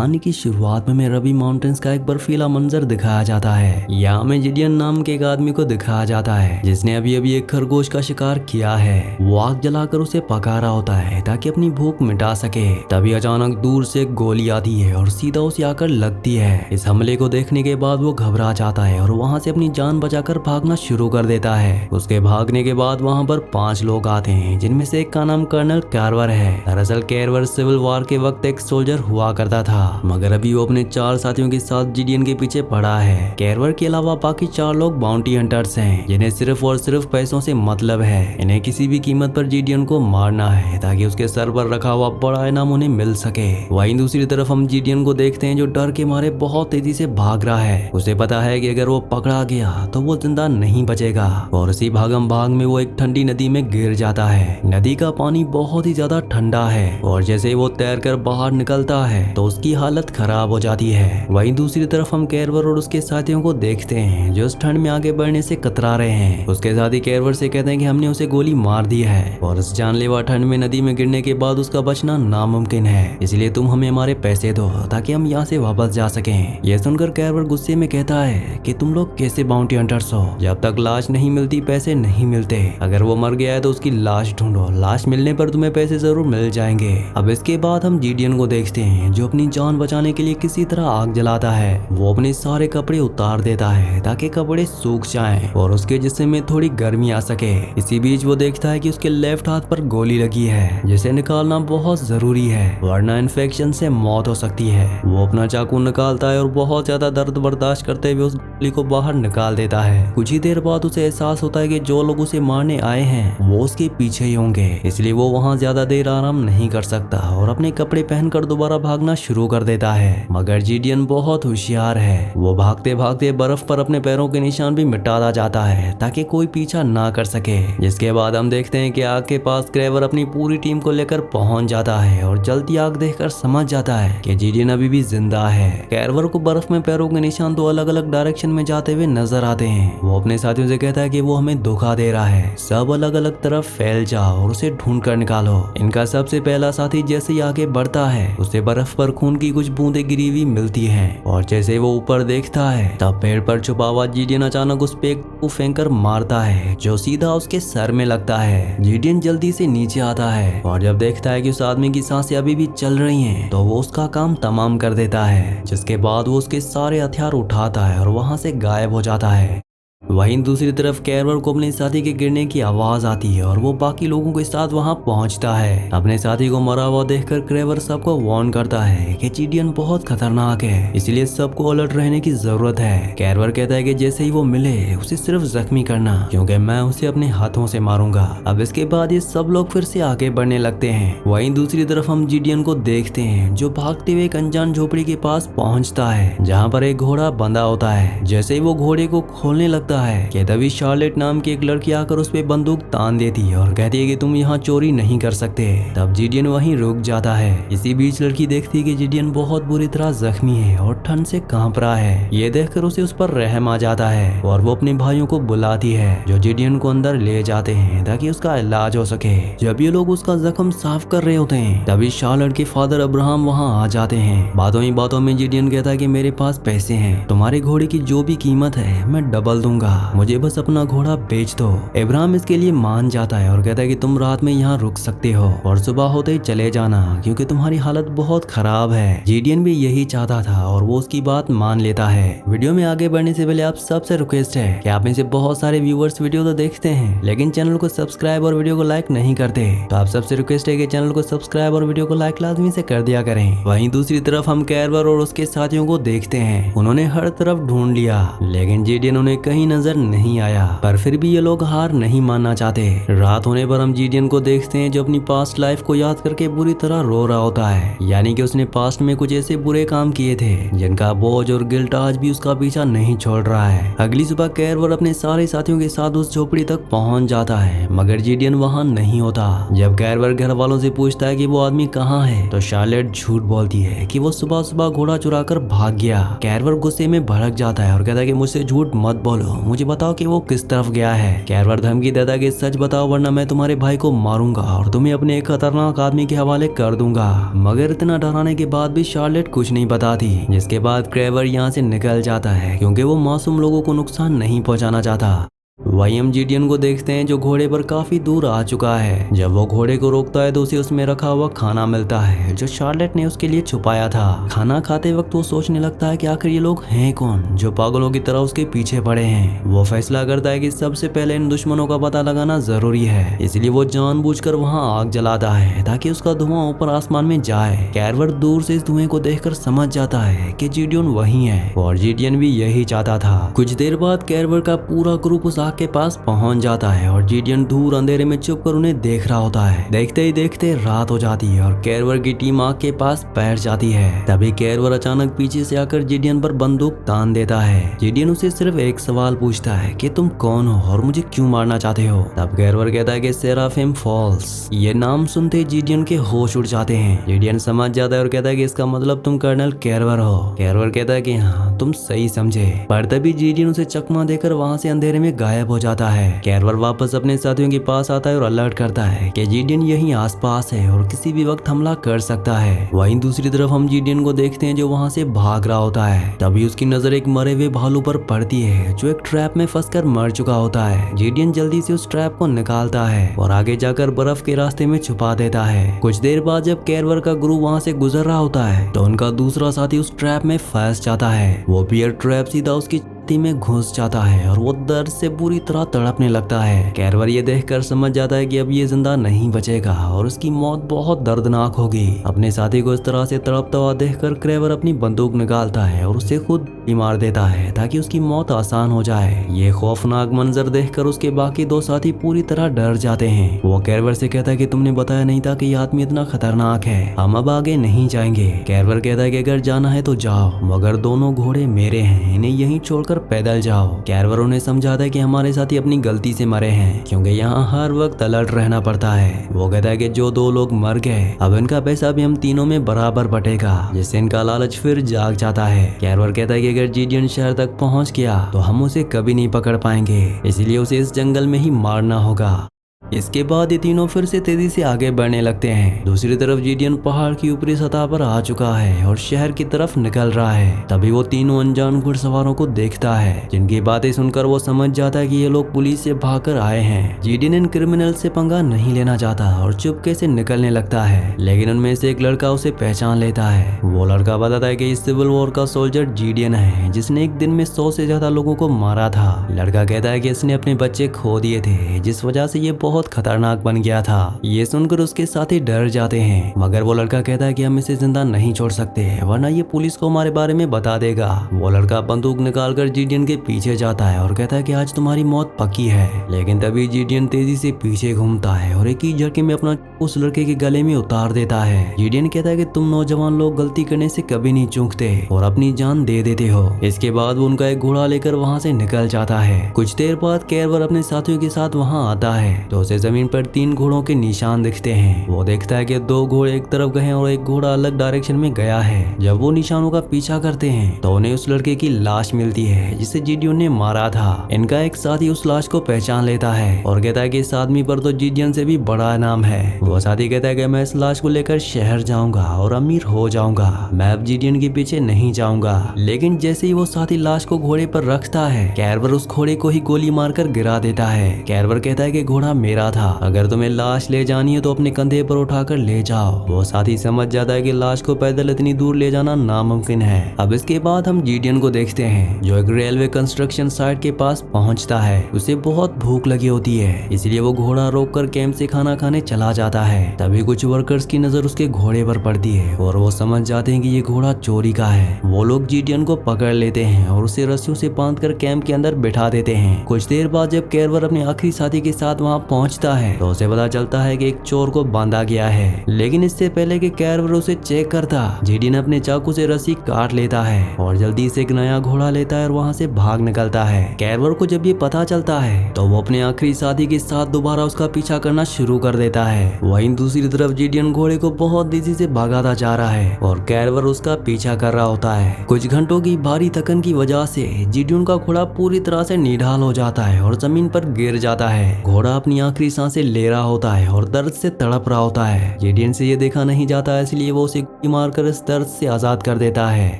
कहानी की शुरुआत में रवि माउंटेन्स का एक बर्फीला मंजर दिखाया जाता है। यहाँ में जिडियन नाम के एक आदमी को दिखाया जाता है जिसने अभी अभी एक खरगोश का शिकार किया है। वो आग जलाकर उसे पका रहा होता है ताकि अपनी भूख मिटा सके। तभी अचानक दूर से एक गोली आती है और सीधा उसे आकर लगती है। इस हमले को देखने के बाद वो घबरा जाता है और वहाँ से अपनी जान बचाकर भागना शुरू कर देता है। उसके भागने के बाद वहाँ पर 5 लोग आते हैं जिनमें से एक का नाम कर्नल कैरवर है। दरअसल कैरवर सिविल वॉर के वक्त एक सोल्जर हुआ करता था, मगर अभी वो अपने 4 साथियों के साथ जिडियन के पीछे पड़ा है। कैरवर के अलावा बाकी 4 लोग बाउंटी हंटर्स हैं जिन्हें सिर्फ और सिर्फ पैसों से मतलब है। इन्हें किसी भी कीमत पर जिडियन को मारना है ताकि उसके सर पर रखा हुआ बड़ा इनाम उन्हें मिल सके। वहीं दूसरी तरफ हम जिडियन को देखते हैं जो डर के मारे बहुत तेजी से भाग रहा है। उसे पता है कि अगर वो पकड़ा गया तो वो जिंदा नहीं बचेगा और इसी भागम भाग में वो एक ठंडी नदी में गिर जाता है। नदी का पानी बहुत ही ज्यादा ठंडा है और जैसे ही वो तैरकर बाहर निकलता है तो उसकी हालत खराब हो जाती है। वहीं दूसरी तरफ हम कैरवर और उसके साथियों को देखते हैं जो इस ठंड में आगे बढ़ने से कतरा रहे हैं। उसके साथी कैरवर से कहते हैं कि हमने उसे गोली मार दी है और इस जानलेवा ठंड में नदी में गिरने के बाद उसका बचना नामुमकिन है, इसलिए तुम हमें हमारे पैसे दो ताकि हम यहाँ से वापस जा सकें। यह सुनकर कैरवर गुस्से में कहता है कि तुम लोग कैसे बाउंटी हंटर्स हो, जब तक लाश नहीं मिलती पैसे नहीं मिलते। अगर वो मर गया है तो उसकी लाश ढूंढो, लाश मिलने पर तुम्हें पैसे जरूर मिल जाएंगे। अब इसके बाद हम जिडियन को देखते हैं जो अपनी जान बचाने के लिए किसी तरह आग जलाता है। वो अपने सारे कपड़े उतार देता है ताकि कपड़े सूख जाएं और उसके जिस्म में थोड़ी गर्मी आ सके। इसी बीच वो देखता है कि उसके लेफ्ट हाथ पर गोली लगी है जिसे निकालना बहुत जरूरी है वरना इन्फेक्शन से मौत हो सकती है। वो अपना चाकू निकालता है और बहुत ज्यादा दर्द बर्दाश्त करते हुए उस गोली को बाहर निकाल देता है। कुछ ही देर बाद उसे एहसास होता है कि जो लोग उसे मारने आए हैं वो उसके पीछे ही होंगे, इसलिए वो वहाँ ज्यादा देर आराम नहीं कर सकता और अपने कपड़े पहनकर दोबारा भागना शुरू कर देता है। मगर जिडियन बहुत होशियार है, वो भागते भागते बर्फ पर अपने पैरों के निशान भी मिटाता जाता है ताकि कोई पीछा ना कर सके। जिसके बाद हम देखते हैं कि आग के पास कैरवर अपनी पूरी टीम को लेकर पहुंच जाता है और जलती आग देखकर समझ जाता है कि जिडियन अभी भी जिंदा है। कैरवर को बर्फ में पैरों के निशान 2 अलग अलग डायरेक्शन में जाते हुए नजर आते हैं। वो अपने साथियों से कहता है कि वो हमें धोखा दे रहा है, सब अलग अलग तरफ फैल जाओ और उसे ढूंढ कर निकालो। इनका सबसे पहला साथी जैसे ही आगे बढ़ता है उसे बर्फ पर खून की कुछ बूंदें गिरी हुई मिलती हैं और जैसे वो ऊपर देखता है तब पेड़ पर छुपा हुआ जिडियन अचानक उस पे फेंक कर मारता है जो सीधा उसके सर में लगता है। जिडियन जल्दी से नीचे आता है और जब देखता है कि उस आदमी की सांसें अभी भी चल रही हैं तो वो उसका काम तमाम कर देता है। जिसके बाद वो उसके सारे हथियार उठाता है और वहां से गायब हो जाता है। वहीं दूसरी तरफ कैरवर को अपने साथी के गिरने की आवाज आती है और वो बाकी लोगों के साथ वहां पहुंचता है। अपने साथी को मरा हुआ देखकर कैरवर सबको वार्न करता है कि जिडियन बहुत खतरनाक है, इसलिए सबको अलर्ट रहने की जरूरत है। कैरवर कहता है कि जैसे ही वो मिले उसे सिर्फ जख्मी करना क्योंकि मैं उसे अपने हाथों से मारूंगा। अब इसके बाद ये सब लोग फिर से आगे बढ़ने लगते हैं। वहीं दूसरी तरफ हम जिडियन को देखते हैं जो भागते हुए एक अनजान झोपड़ी के पास पहुंचता है जहाँ पर एक घोड़ा बंधा होता है। जैसे ही वो घोड़े को खोलने लगता है कि तभी शार्लेट नाम की एक लड़की आकर उस पे बंदूक तान देती है और कहती है कि तुम यहाँ चोरी नहीं कर सकते। तब जिडियन वहीं रुक जाता है। इसी बीच लड़की देखती है कि जिडियन बहुत बुरी तरह जख्मी है और ठंड से कांप रहा है। ये देखकर उसे उस पर रहम आ जाता है और वो अपने भाइयों को बुलाती है जो जिडियन को अंदर ले जाते हैं ताकि उसका इलाज हो सके। जब ये लोग उसका जख्म साफ कर रहे होते हैं तभी शार्लेट के फादर अब्राहम वहाँ आ जाते हैं। बातों ही बातों में जिडियन कहता है कि मेरे पास पैसे हैं, तुम्हारे घोड़े की जो भी कीमत है मैं डबल दूंगा, मुझे बस अपना घोड़ा बेच दो। इब्राहिम इसके लिए मान जाता है और कहता है कि तुम रात में यहाँ रुक सकते हो और सुबह होते ही चले जाना क्योंकि तुम्हारी हालत बहुत खराब है। जिडियन भी यही चाहता था और वो उसकी बात मान लेता है। वीडियो में आगे बढ़ने से पहले आप सबसे रिक्वेस्ट है कि आप में से बहुत सारे व्यूवर्स वीडियो तो देखते हैं लेकिन चैनल को सब्सक्राइब और वीडियो को लाइक नहीं करते, तो आप सबसे रिक्वेस्ट है कि चैनल को सब्सक्राइब और वीडियो को लाइक लाजमी से कर दिया करें। वहीं दूसरी तरफ हम कैरवर और उसके साथियों को देखते हैं। उन्होंने हर तरफ ढूंढ लिया लेकिन जिडियन उन्हें कहीं नजर नहीं आया, पर फिर भी ये लोग हार नहीं मानना चाहते। रात होने पर हम जिडियन को देखते हैं जो अपनी पास्ट लाइफ को याद करके बुरी तरह रो रहा होता है, यानी कि उसने पास्ट में कुछ ऐसे बुरे काम किए थे जिनका बोझ और गिल्ट आज भी उसका पीछा नहीं छोड़ रहा है। अगली सुबह कैरवर अपने सारे साथियों के साथ उस झोपड़ी तक पहुंच जाता है मगर जिडियन वहां नहीं होता। जब कैरवर घर वालों से पूछता है कि वो आदमी कहाँ है तो शार्लेट झूठ बोलती है कि वो सुबह सुबह घोड़ा चुरा कर भाग गया। कैरवर गुस्से में भड़क जाता है और कहता है कि मुझसे झूठ मत बोलो, मुझे बताओ कि वो किस तरफ गया है। कैरवर धमकी देता कि सच बताओ वरना मैं तुम्हारे भाई को मारूंगा और तुम्हें अपने एक खतरनाक आदमी के हवाले कर दूंगा। मगर इतना डराने के बाद भी शार्लेट कुछ नहीं बताती, जिसके बाद कैरवर यहाँ से निकल जाता है क्योंकि वो मासूम लोगों को नुकसान नहीं पहुंचाना चाहता। वहीं हम जीडियन को देखते हैं जो घोड़े पर काफी दूर आ चुका है। जब वो घोड़े को रोकता है तो उसे उसमें रखा हुआ खाना मिलता है जो शार्लेट ने उसके लिए छुपाया था। खाना खाते वक्त वो सोचने लगता है कि आखिर ये लोग हैं कौन जो पागलों की तरह उसके पीछे पड़े हैं। वो फैसला करता है कि सबसे पहले इन दुश्मनों का पता लगाना जरूरी है, इसलिए वो जानबूझकर वहाँ आग जलाता है ताकि उसका धुआं ऊपर आसमान में जाए। कैरवर दूर से इस धुएं को देखकर समझ जाता है कि जीडियन वही है और जीडियन भी यही चाहता था। कुछ देर बाद कैरवर का पूरा ग्रुप उस के पास पहुंच जाता है और जीडियन दूर अंधेरे में छुप कर उन्हें देख रहा होता है। देखते ही देखते रात हो जाती है और कैरवर की टीम आग के पास बैठ जाती है। तभी कैरवर अचानक पीछे से आकर जीडियन पर बंदूक तान देता है। जीडियन उसे सिर्फ एक सवाल पूछता है कि तुम कौन हो और मुझे क्यों मारना चाहते हो। तब कैरवर कहता है कि सेराफिम फॉल्स। ये नाम सुनते जीडियन के होश उड़ जाते हैं। जीडियन समझ जाता है और कहता है कि इसका मतलब तुम कर्नल कैरवर हो। कैरवर कहता है कि हाँ तुम सही समझे। पर तभी जीडियन उसे चकमा देकर वहाँ से अंधेरे में गायब हो जाता है। कैरवर वापस अपने साथियों के पास आता है और अलर्ट करता है कि जीडियन यहीं आसपास है और किसी भी वक्त हमला कर सकता है। वहीं दूसरी तरफ हम जीडियन को देखते हैं जो वहाँ से भाग रहा होता है। तभी उसकी नजर एक मरे हुए भालू पर पड़ती है जो एक ट्रैप में फंसकर मर चुका होता है। जीडियन जल्दी से उस ट्रैप को निकालता है और आगे जाकर बर्फ के रास्ते में छुपा देता है। कुछ देर बाद जब कैरवर का ग्रुप वहाँ से गुजर रहा होता है तो उनका दूसरा साथी उस ट्रैप में फंस जाता है। वो बियर ट्रैप सीधा उसकी में घुस जाता है और वो दर्द से बुरी तरह तड़पने लगता है। कैरवर ये देखकर समझ जाता है कि अब ये जिंदा नहीं बचेगा और उसकी मौत बहुत दर्दनाक होगी। अपने साथी को इस तरह से तड़पता हुआ देखकर कैरवर अपनी बंदूक निकालता है और उसे खुद ही मार देता है ताकि उसकी मौत आसान हो जाए। ये खौफनाक मंजर देखकर उसके बाकी दो साथी पूरी तरह डर जाते हैं। वो कैरवर से कहता है कि तुमने बताया नहीं था कि ये आदमी इतना खतरनाक है, हम अब आगे नहीं जाएंगे। कैरवर कहता है कि अगर जाना है तो जाओ, मगर दोनों घोड़े मेरे हैं, इन्हें यहीं छोड़कर पैदल जाओ। कैरवर उन्हें समझाता है कि हमारे साथी अपनी गलती से मरे हैं क्योंकि यहाँ हर वक्त अलर्ट रहना पड़ता है। वो कहता है कि जो दो लोग मर गए अब इनका पैसा भी हम तीनों में बराबर बटेगा, जिससे इनका लालच फिर जाग जाता है। कैरवर कहता है कि अगर जीडियन शहर तक पहुँच गया तो हम उसे कभी नहीं पकड़ पाएंगे, इसलिए उसे इस जंगल में ही मारना होगा। इसके बाद ये तीनों फिर से तेजी से आगे बढ़ने लगते हैं। दूसरी तरफ जीडियन पहाड़ की ऊपरी सतह पर आ चुका है और शहर की तरफ निकल रहा है। तभी वो तीनों अनजान घुड़सवारों को देखता है जिनकी बातें सुनकर वो समझ जाता है कि ये लोग पुलिस से भागकर आए हैं। जीडियन इन क्रिमिनल से पंगा नहीं लेना चाहता और चुपके से निकलने लगता है, लेकिन उनमें से एक लड़का उसे पहचान लेता है। वो लड़का बताता है कि इस सिविल वॉर का सोल्जर जीडियन है जिसने एक दिन में 100 से ज्यादा लोगों को मारा था। लड़का कहता है कि इसने अपने बच्चे खो दिए थे जिस वजह से ये बहुत खतरनाक बन गया था। ये सुनकर उसके साथी डर जाते हैं, मगर वो लड़का कहता है कि हम इसे जिंदा नहीं छोड़ सकते वरना ये पुलिस को हमारे बारे में बता देगा। वो लड़का बंदूक निकालकर जीडियन के पीछे जाता है और कहता है कि आज तुम्हारी मौत पक्की है। लेकिन तभी जीडियन तेजी से पीछे घूमता है और एक ही झटके में अपना उस लड़के के गले में उतार देता है। जीडियन कहता है कि तुम नौजवान लोग गलती करने से कभी नहीं चूकते और अपनी जान दे देते हो। इसके बाद वो उनका एक घोड़ा लेकर वहाँ से निकल जाता है। कुछ देर बाद कैरवर अपने साथियों के साथ वहाँ आता है तो उसे जमीन पर 3 घोड़ों के निशान दिखते हैं। वो देखता है कि 2 घोड़े एक तरफ गए हैं और एक घोड़ा अलग डायरेक्शन में गया है। जब वो निशानों का पीछा करते हैं तो उन्हें उस लड़के की लाश मिलती है जिसे जीडियन ने मारा था। इनका एक साथी उस लाश को पहचान लेता है और कहता है कि इस आदमी पर तो जीडियन से भी बड़ा नाम है। वो साथी कहता है कि मैं इस लाश को लेकर शहर जाऊंगा और अमीर हो जाऊंगा, मैं अब जीडियन के पीछे नहीं जाऊंगा। लेकिन जैसे ही वो साथी लाश को घोड़े पर रखता है कैरवर उस घोड़े को ही गोली मारकर गिरा देता है। कैरवर कहता है कि घोड़ा मेरा था, अगर तुम्हें लाश ले जानी है तो अपने कंधे पर उठाकर ले जाओ। वो साथी समझ जाता है कि लाश को पैदल इतनी दूर ले जाना नामुमकिन है। अब इसके बाद हम जीडियन को देखते हैं जो एक रेलवे कंस्ट्रक्शन साइट के पास पहुंचता है। उसे बहुत भूख लगी होती है, इसलिए वो घोड़ा रोककर कैंप से खाना खाने चला जाता है। तभी कुछ वर्कर्स की नजर उसके घोड़े पर पड़ती है और वो समझ जाते हैं कि ये घोड़ा चोरी का है। वो लोग जीडियन को पकड़ लेते हैं और उसे रस्सियों से बांधकर कैंप के अंदर बिठा देते हैं। कुछ देर बाद जब कैरवर अपने आखिरी साथी के साथ वहाँ पहुंचता है तो उसे पता चलता है कि एक चोर को बांधा गया है। लेकिन इससे पहले कि कैरवर उसे चेक करता, जीडियन अपने चाकू से रस्सी काट लेता है और जल्दी से एक नया घोड़ा लेता है और वहाँ से भाग निकलता है। कैरवर को जब ये पता चलता है तो वो अपने आखिरी साथी के साथ दोबारा उसका पीछा करना शुरू कर देता है। वहीं दूसरी तरफ जीडियन घोड़े को बहुत तेजी से भगाता जा रहा है और कैरवर उसका पीछा कर रहा होता है। कुछ घंटों की भारी थकन की वजह से जीडियन का घोड़ा पूरी तरह से निढाल हो जाता है और जमीन पर गिर जाता है। घोड़ा अपनी आखिरी सांसें ले रहा होता है और दर्द से तड़प रहा होता है। जीडियन से ये देखा नहीं जाता, इसलिए वो उसे गोली मारकर इस दर्द से आजाद कर देता है।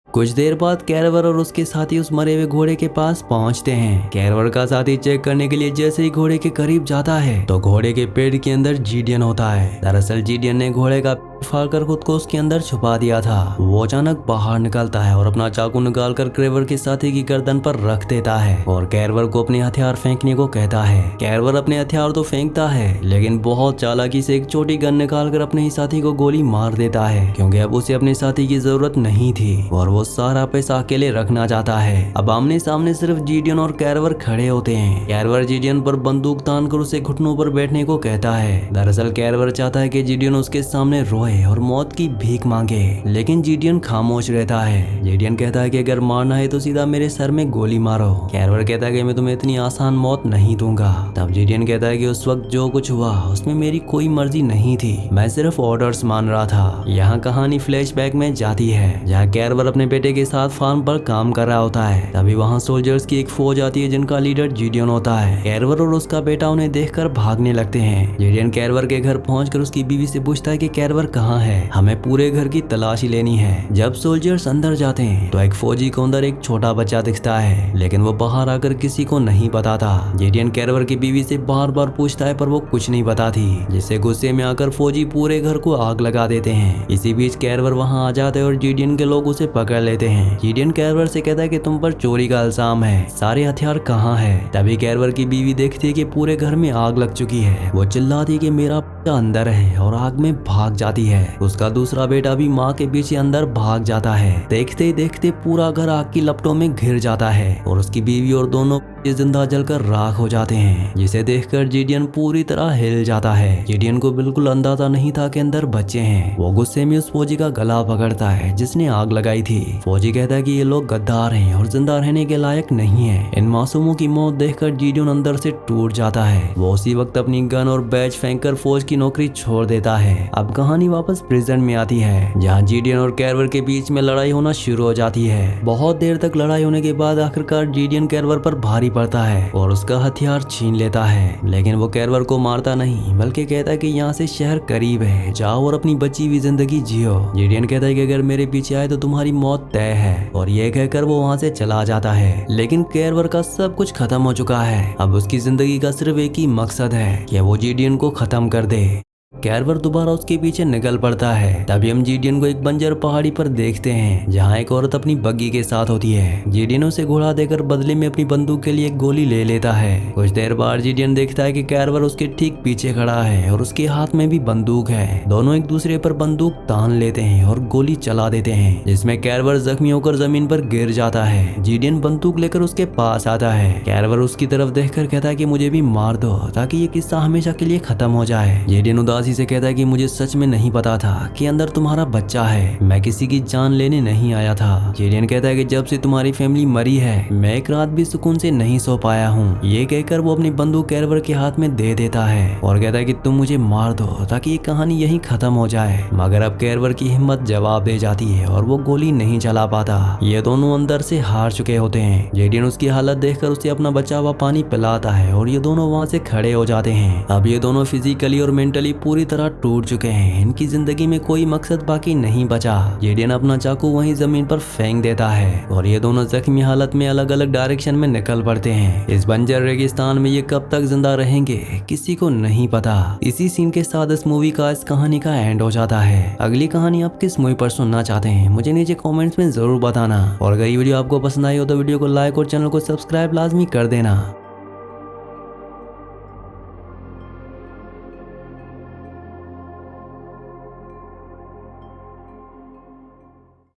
कुछ देर बाद कैरवर और उसके साथी उस मरे हुए घोड़े के पास पहुंचते हैं। कैरवर का साथी चेक करने के लिए जैसे ही घोड़े के करीब जाता है तो घोड़े के पेट के अंदर जीडियन होता है। दरअसल जीडियन ने घोड़े का फाड़कर खुद को उसके अंदर छुपा दिया था। वो अचानक बाहर निकलता है और अपना चाकू निकालकर कैरवर के साथी की गर्दन पर रख देता है और कैरवर को अपने हथियार फेंकने को कहता है। कैरवर अपने हथियार तो फेंकता है, लेकिन बहुत चालाकी से एक छोटी गन निकालकर अपने ही साथी को गोली मार देता है, क्योंकि अब उसे अपने साथी की जरूरत नहीं थी और वो सारा पैसा अकेले रखना चाहता है। अब आमने सामने सिर्फ जीडियन और कैरवर खड़े होते हैं। कैरवर जीडियन पर बंदूक तान कर उसे घुटनों पर बैठने को कहता है। दरअसल कैरवर चाहता है कि जीडियन उसके सामने रोए और मौत की भीख मांगे, लेकिन जीडियन खामोश रहता है। जीडियन कहता है कि अगर मारना है तो सीधा मेरे सर में गोली मारो। कैरवर कहता है कि मैं तुम्हें इतनी आसान मौत नहीं दूंगा। तब जीडियन कहता है कि उस वक्त जो कुछ हुआ उसमें मेरी कोई मर्जी नहीं थी, मैं सिर्फ ऑर्डर्स मान रहा था। यहाँ कहानी फ्लैशबैक में जाती है, जहाँ कैरवर अपने बेटे के साथ फार्म पर काम कर रहा होता है। तभी वहाँ सोल्जर्स की एक फौज आती है जिनका लीडर जीडियन होता है। कैरवर और उसका बेटा उन्हें देखकर भागने लगते हैं। जीडियन कैरवर के घर पहुंचकर उसकी बीवी से पूछता है कि कैरवर कहाँ है, हमें पूरे घर की तलाशी लेनी है। जब सोल्जर्स अंदर जाते हैं तो एक फौजी को अंदर एक छोटा बच्चा दिखता है, लेकिन वो बाहर आकर किसी को नहीं बताता। जीडियन कैरवर की बीवी से बार बार पूछता है पर वो कुछ नहीं बताती, जिससे गुस्से में आकर फौजी पूरे घर को आग लगा देते हैं। इसी बीच कैरवर वहाँ आ जाते हैं और जीडियन के लोग उसे पकड़ लेते हैं। जीडियन कैरवर से कहता है कि तुम पर चोरी का इल्जाम है, सारे हथियार कहाँ है। तभी कैरवर की बीवी देखती है कि पूरे घर में आग लग चुकी है। वो चिल्लाती है कि मेरा बेटा अंदर है और आग में भाग जाती है। उसका दूसरा बेटा भी माँ के पीछे अंदर भाग जाता है। देखते ही देखते पूरा घर आग की लपटों में घिर जाता है और उसकी बीवी और दोनों जिंदा जलकर राख हो जाते हैं, जिसे देखकर जीडियन पूरी तरह हिल जाता है। जीडियन को बिल्कुल अंदाजा नहीं था कि अंदर बच्चे हैं। वो गुस्से में उस फौजी का गला पकड़ता है जिसने आग लगाई थी। फौजी कहता है कि ये लोग गद्दार हैं और जिंदा रहने के लायक नहीं है। इन मासूमों की मौत देखकर जीडियन अंदर से टूट जाता है। वो उसी वक्त अपनी गन और बैच फेंककर फौज की नौकरी छोड़ देता है। अब कहानी वापस प्रिजन में आती है, जहाँ जीडियन और कैरवर के बीच में लड़ाई होना शुरू हो जाती है। बहुत देर तक लड़ाई होने के बाद आखिरकार जीडियन कैरवर पर भारी पड़ता है और उसका हथियार छीन लेता है, लेकिन वो कैरवर को मारता नहीं बल्कि कहता है कि यहाँ से शहर करीब है, जाओ और अपनी बची हुई जिंदगी जियो। जीडियन कहता है कि अगर मेरे पीछे आए तो तुम्हारी मौत तय है, और ये कहकर वो वहाँ से चला जाता है। लेकिन कैरवर का सब कुछ खत्म हो चुका है। अब उसकी जिंदगी का सिर्फ एक ही मकसद है कि वो जीडियन को खत्म कर दे। कैरवर दोबारा उसके पीछे निकल पड़ता है। तभी हम जीडियन को एक बंजर पहाड़ी पर देखते हैं, जहाँ एक औरत अपनी बग्गी के साथ होती है। जीडियन उसे घोड़ा देकर बदले में अपनी बंदूक के लिए एक गोली ले लेता है। कुछ देर बाद जीडियन देखता है कि कैरवर उसके ठीक पीछे खड़ा है और उसके हाथ में भी बंदूक है। दोनों एक दूसरे पर बंदूक तान लेते हैं और गोली चला देते हैं, जिसमें कैरवर जख्मी होकर जमीन पर गिर जाता है। जीडियन बंदूक लेकर उसके पास आता है। कैरवर उसकी तरफ देखकर कहता है कि मुझे भी मार दो ताकि ये किस्सा हमेशा के लिए खत्म हो जाए। जीडियन उदासी से कहता है कि मुझे सच में नहीं पता था कि अंदर तुम्हारा बच्चा है, मैं किसी की जान लेने नहीं आया था। जीडियन कहता है कि जब से तुम्हारी फैमिली मरी है मैं एक रात भी सुकून से नहीं सो पाया हूँ। ये कहकर वो अपनी बंदूक कैरवर के हाथ में दे देता है और कहता है कि तुम मुझे मार दो ताकि ये कहानी यहीं खत्म हो जाए। मगर अब कैरवर की हिम्मत जवाब दे जाती है और वो गोली नहीं चला पाता। ये दोनों अंदर से हार चुके होते हैं। जीडियन उसकी हालत देखकर उसे अपना बचा हुआ पानी पिलाता है और ये दोनों वहाँ से खड़े हो जाते हैं। अब ये दोनों फिजिकली और मेंटली पूरी तरह टूट चुके हैं। इनकी जिंदगी में कोई मकसद बाकी नहीं बचा। जीडियन अपना चाकू वहीं जमीन पर फेंक देता है और ये दोनों जख्मी हालत में अलग अलग डायरेक्शन में निकल पड़ते हैं। इस बंजर रेगिस्तान में ये कब तक जिंदा रहेंगे किसी को नहीं पता। इसी सीन के साथ इस मूवी का इस कहानी का एंड हो जाता है। अगली कहानी आप किस मूवी पर सुनना चाहते हैं मुझे नीचे कॉमेंट्स में जरूर बताना, और अगर ये वीडियो आपको पसंद आई हो तो वीडियो को लाइक और चैनल को सब्सक्राइब लाजमी कर देना।